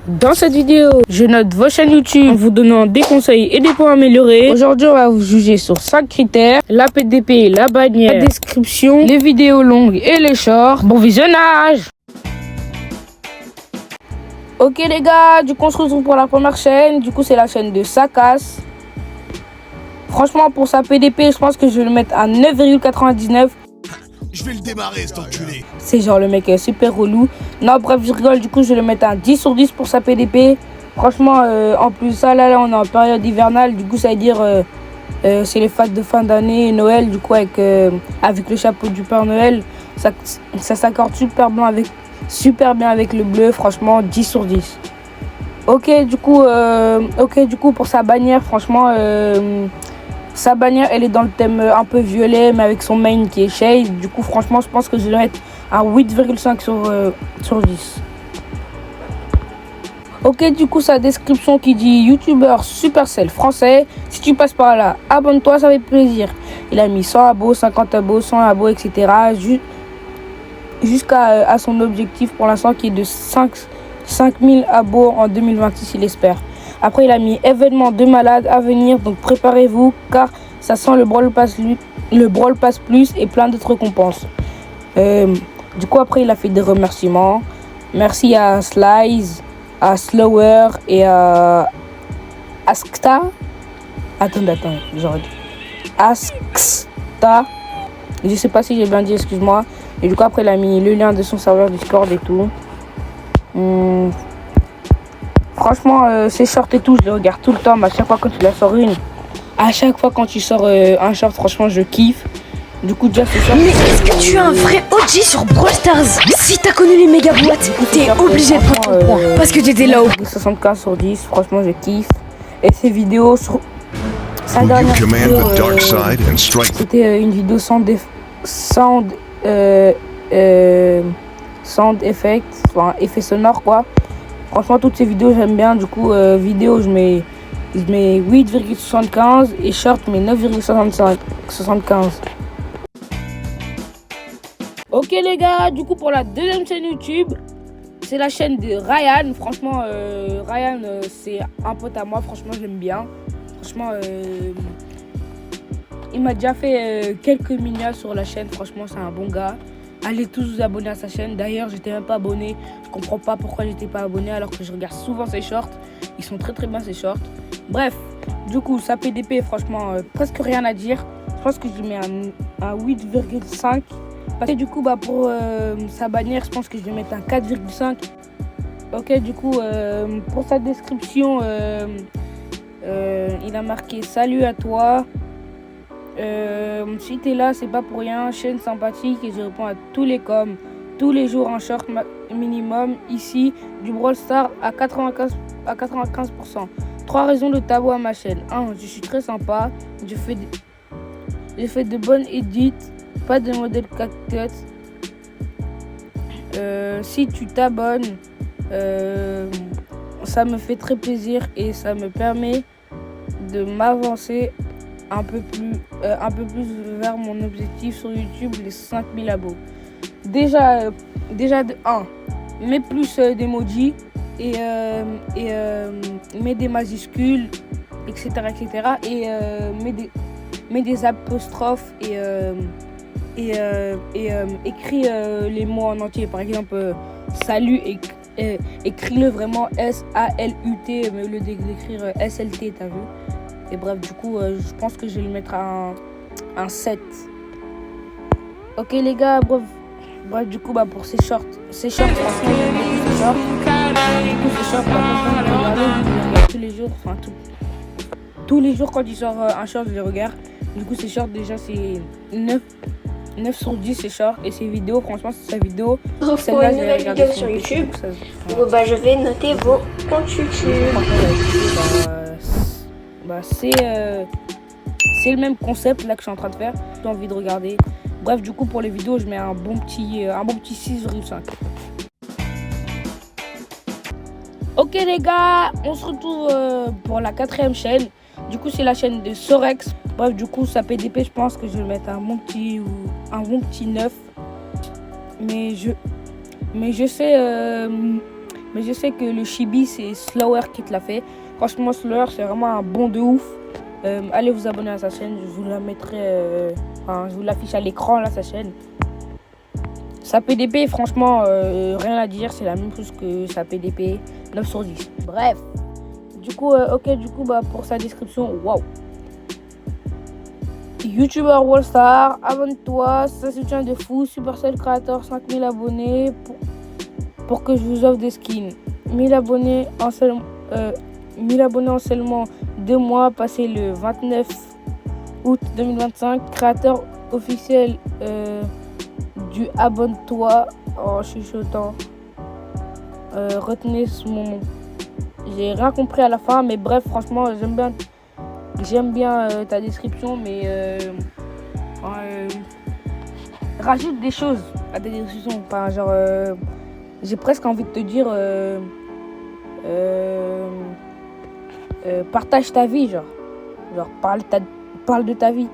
Dans cette vidéo, je note vos chaînes YouTube en vous donnant des conseils et des points à améliorer. Aujourd'hui, on va vous juger sur 5 critères: la PDP, la bannière, la description, les vidéos longues et les shorts. Bon visionnage! Ok les gars, du coup on se retrouve pour la première chaîne. Du coup c'est la chaîne de Sakas. Franchement pour sa PDP, je pense que je vais le mettre à 9,99. Je vais le démarrer cet enculé. C'est genre le mec est super relou. Non bref je rigole, du coup je vais le mettre à 10 sur 10 pour sa PDP. Franchement en plus ça là on est en période hivernale. Du coup ça veut dire c'est les fêtes de fin d'année et Noël. Du coup avec le chapeau du Père Noël, ça s'accorde super bien avec le bleu. Franchement 10 sur 10. Ok du coup pour sa bannière, franchement sa bannière elle est dans le thème un peu violet mais avec son main qui est shade. Du coup franchement je pense que je vais mettre un 8,5 sur 10. Ok du coup sa description qui dit youtubeur Supercell français. Si tu passes par là, abonne-toi, ça fait plaisir. Il a mis 100 abos, 50 abos, 100 abos, etc. Jusqu'à son objectif pour l'instant qui est de 5000 abos en 2026 il espère. Après il a mis événement de malade à venir, donc préparez-vous car ça sent le Brawl Pass Plus et plein d'autres récompenses. Du coup après il a fait des remerciements. Merci à Slice, à Slower et à Askta. Attends, j'aurais dit Askta. Je sais pas si j'ai bien dit, excuse-moi. Et du coup après il a mis le lien de son serveur Discord et tout. Franchement ces shorts et tout je les regarde tout le temps, mais à chaque fois quand tu la sors quand tu sors un short, franchement je kiffe. Du coup déjà c'est ça. Mais est-ce que tu es un vrai OG sur Brawl Stars? Si t'as connu les méga boîtes, t'es obligé de prendre ton point parce que t'étais là-haut. 75 sur 10, franchement je kiffe. Et ces vidéos sur sa dernière vidéo, c'était une vidéo sound effect, enfin effet sonore quoi. Franchement toutes ces vidéos j'aime bien. Du coup vidéo je mets 8,75 et short je mets 9,75. Ok les gars, du coup pour la deuxième chaîne YouTube, c'est la chaîne de Ryan. Franchement Ryan c'est un pote à moi, franchement je l'aime bien. Franchement il m'a déjà fait quelques miniatures sur la chaîne, franchement c'est un bon gars. Allez tous vous abonner à sa chaîne. D'ailleurs j'étais même pas abonné, je comprends pas pourquoi j'étais pas abonné alors que je regarde souvent ses shorts. Ils sont très bien ses shorts. Bref, du coup sa PDP franchement presque rien à dire. Je pense que je lui mets un 8,5. Et du coup pour sa bannière je pense que je vais mettre un 4,5. Ok du coup pour sa description il a marqué salut à toi. Si t'es là c'est pas pour rien, chaîne sympathique et je réponds à tous les coms. Tous les jours un short minimum ici du Brawl Stars à 95%. 3 raisons de t'abonner à ma chaîne. 1. Je suis très sympa, je fais de bonnes edits, pas de modèle cactus. Si tu t'abonnes ça me fait très plaisir et ça me permet de m'avancer un peu plus vers mon objectif sur YouTube, les 5000 abos. Déjà de 1, mets plus d'emojis et mets des majuscules, etc. Et mets des apostrophes et écris les mots en entier. Par exemple salut, écris-le vraiment S-A-L-U-T, mais au lieu d'écrire S-L-T, t'as vu. Et bref, du coup, je pense que je vais lui mettre un 7. Ok les gars, bref du coup, pour ces shorts, franchement, j'aime beaucoup ces shorts. Du coup, ces shorts, je les regarde tous les jours, enfin tous les jours quand il sort un short, je les regarde. Du coup, ces shorts, déjà, c'est 9 sur 10 ces shorts. Et ces vidéos, franchement, c'est sa vidéo. Pour une nouvelle vidéo sur YouTube, je vais noter vos comptes YouTube. C'est le même concept là que je suis en train de faire. J'ai envie de regarder. Bref, du coup pour les vidéos je mets un bon petit 6,5. Ok les gars, on se retrouve pour la quatrième chaîne. Du coup c'est la chaîne de Sorex. Bref, du coup sa PDP je pense que je vais mettre un bon petit 9. Mais je sais Mais je sais que le chibi, c'est Slower qui te l'a fait. Franchement, Slower, c'est vraiment un bon de ouf. Allez vous abonner à sa chaîne, je vous la mettrai, je vous l'affiche à l'écran là, sa chaîne. Sa PDP, franchement, rien à dire, c'est la même chose que sa PDP, 9 sur 10. Bref, du coup, pour sa description, waouh. YouTuber Wallstar, abonne-toi, ça soutient de fou. Supercell Creator, 5000 abonnés pour que je vous offre des skins. 1000 abonnés en seulement 2 mois, passé le 29 août 2025. Créateur officiel du abonne-toi en chuchotant. Retenez ce moment. J'ai rien compris à la fin, mais bref, franchement, j'aime bien ta description, mais rajoute des choses à ta description. Enfin, genre, j'ai presque envie de te dire, partage ta vie, genre parle de ta vie.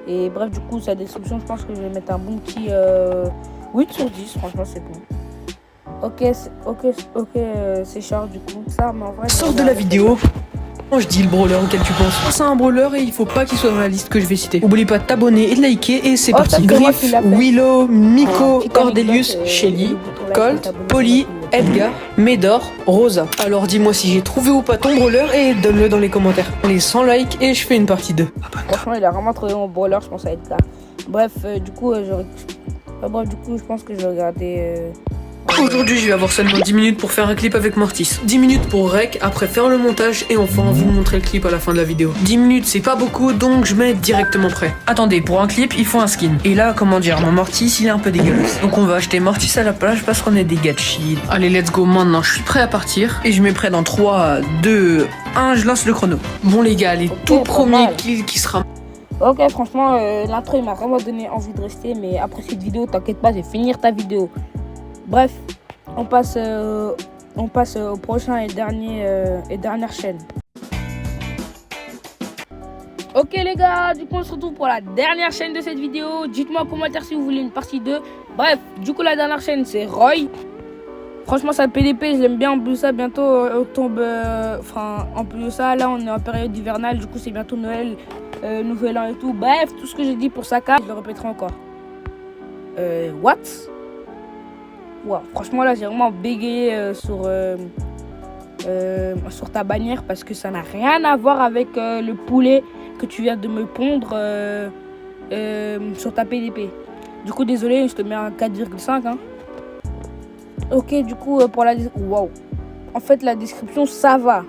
Et bref, du coup, sa description, je pense que je vais mettre un bon petit 8 sur 10. Franchement, c'est bon. Ok, c'est short du coup. Ça, mais en vrai, Sors de la vidéo. Quand je dis le brawler auquel tu penses, c'est un brawler et il faut pas qu'il soit dans la liste que je vais citer. Oublie pas de t'abonner et de liker et c'est parti. Griff, Willow, Miko, Cordelius, Shelly, Colt, Polly, Edgar, Médor, Rosa. Alors dis-moi si j'ai trouvé ou pas ton brawler et donne-le dans les commentaires. Allez, 100 likes et je fais une partie 2. Franchement, il a vraiment trouvé mon brawler, je pense à Edgar. Bref, du coup, je pense que je vais regarder. Aujourd'hui, je vais avoir seulement 10 minutes pour faire un clip avec Mortis. 10 minutes pour rec, après faire le montage et enfin vous montrer le clip à la fin de la vidéo. 10 minutes, c'est pas beaucoup, donc je mets directement prêt. Attendez, pour un clip, il faut un skin. Et là, comment dire, mon Mortis, il est un peu dégueulasse. Donc on va acheter Mortis à la plage parce qu'on est des gars de chill. Allez, let's go, maintenant, je suis prêt à partir. Et je mets prêt dans 3, 2, 1, je lance le chrono. Bon les gars, les tout premiers kills qui sera... Ok, franchement, l'intro, il m'a vraiment donné envie de rester, mais après cette vidéo, t'inquiète pas, je vais finir ta vidéo. Bref, on passe au prochain et dernière chaîne. Ok les gars, du coup on se retrouve pour la dernière chaîne de cette vidéo. Dites-moi en commentaire si vous voulez une partie 2. Bref, du coup la dernière chaîne c'est Roy. Franchement sa PDP je l'aime bien. En plus de ça bientôt on tombe, en plus de ça là on est en période hivernale. Du coup c'est bientôt Noël, Nouvel An et tout. Bref, tout ce que j'ai dit pour sa carte, je le répéterai encore. What? Wow, franchement là j'ai vraiment bégayé sur ta bannière parce que ça n'a rien à voir avec le poulet que tu viens de me pondre sur ta PDP. Du coup désolé, je te mets un 4,5 hein. Ok, du coup pour la wow. En fait la description ça va.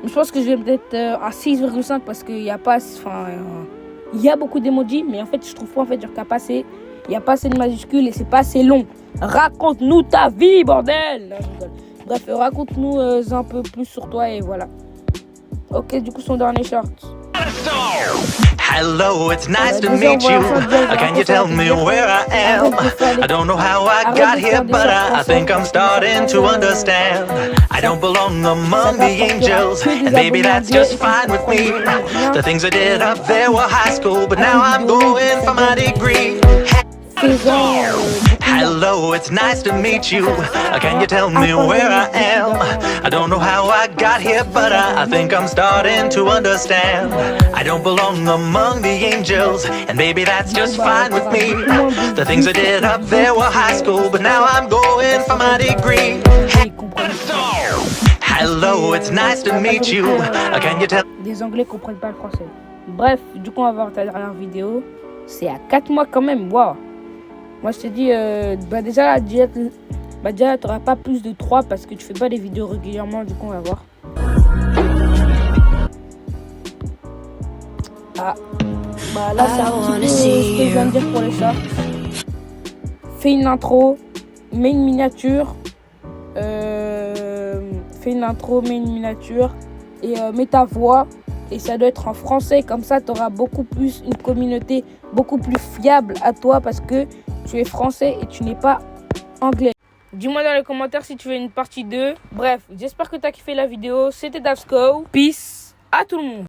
Mais je pense que je vais peut-être à 6,5 parce qu'il y a pas il y a beaucoup d'emojis mais en fait je trouve pas qu'il y a pas assez de majuscules et c'est pas assez long. Raconte-nous ta vie, bordel! Bref, raconte-nous un peu plus sur toi et voilà. Ok, du coup, son dernier short. Hello, it's nice to meet you. Can you tell me where I am? I don't know how I got here, but I think I'm starting to understand. I don't belong among the angels, and maybe that's just fine with me. The things I did up there were high school, but now I'm going for my degree. Hello, it's nice to meet you. Can you tell me where I am? I don't know how I got here, but I think I'm starting to understand. I don't belong among the angels, and maybe that's just fine with me. The things I did up there were high school, but now I'm going for my degree. Hello, it's nice to meet you. Can you tell... Les Anglais comprennent pas le français. Bref, du coup, on va voir ta dernière vidéo. C'est à 4 mois quand même, waouh. Moi je te dis, déjà t'auras pas plus de 3 parce que tu fais pas des vidéos régulièrement, du coup on va voir. Ah, bah là c'est un petit peu ce que je viens de dire pour les shorts. Fais une intro, mets une miniature, et mets ta voix. Et ça doit être en français, comme ça tu auras beaucoup plus une communauté beaucoup plus fiable à toi parce que tu es français et tu n'es pas anglais. Dis-moi dans les commentaires si tu veux une partie 2. Bref, j'espère que tu as kiffé la vidéo. C'était Davsco. Peace à tout le monde.